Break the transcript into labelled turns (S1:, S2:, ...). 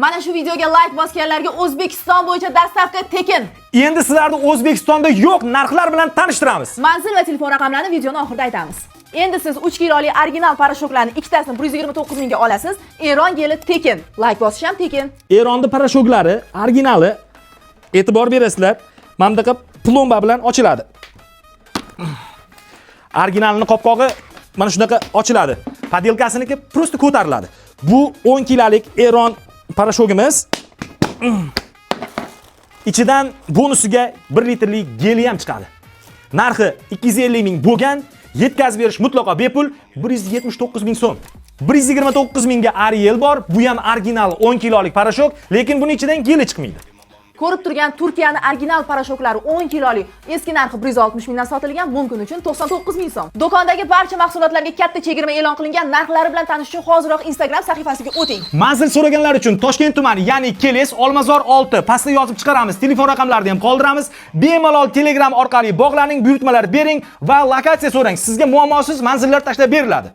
S1: Mana shu videoga like bosganlarga O'zbekiston bo'yicha dastavka tekin.
S2: Endi sizlarni O'zbekistonda yo'q narxlar bilan tanishtiramiz.
S1: Manzil va telefon raqamlarini videoning oxirida aytamiz. Endi siz 3 kiloli original parashoklarni ikkitasini 129 mingga olasiz. Eron geli tekin. Like bosish ham tekin.
S2: Eronda parashoklari originali, e'tibor berasizlar, mana bunaqa plomba bilan ochiladi. Originalining qopqog'i mana shunaqa ochiladi. Podelkasiniki prosta ko'tariladi. Bu 10 kilolik Eron parashogimiz. Ichidan bonusiga 1 litrlik geli ham chiqadi. Narxi 250 ming bo'lgan, yetkazib berish mutlaqo bepul, 179 ming so'm. 129 mingga Ariel bor, bu ham original 10 kilolik parashok, lekin buning ichidan geli chiqmaydi.
S1: Ko'rib turgan Turkiyaning original parashoklari 10 kilolik eski narxi 160 mingdan sotilgan, mumkin uchun 99 ming so'm. Do'kondagi barcha mahsulotlarga katta chegirma e'lon qilingan, narxlari bilan tanish uchun hozirroq Instagram sahifasiga o'ting.
S2: Manzil so'raganlar uchun Toshkent tumani, ya'ni Keles, Olmazor 6 pastda yozib chiqaramiz. Telefon raqamlarini ham qoldiramiz. Bemalol Telegram orqali bog'laning, buyurtmalar bering va lokatsiya so'rang. Sizga muammosiz manzillar tashlab beriladi.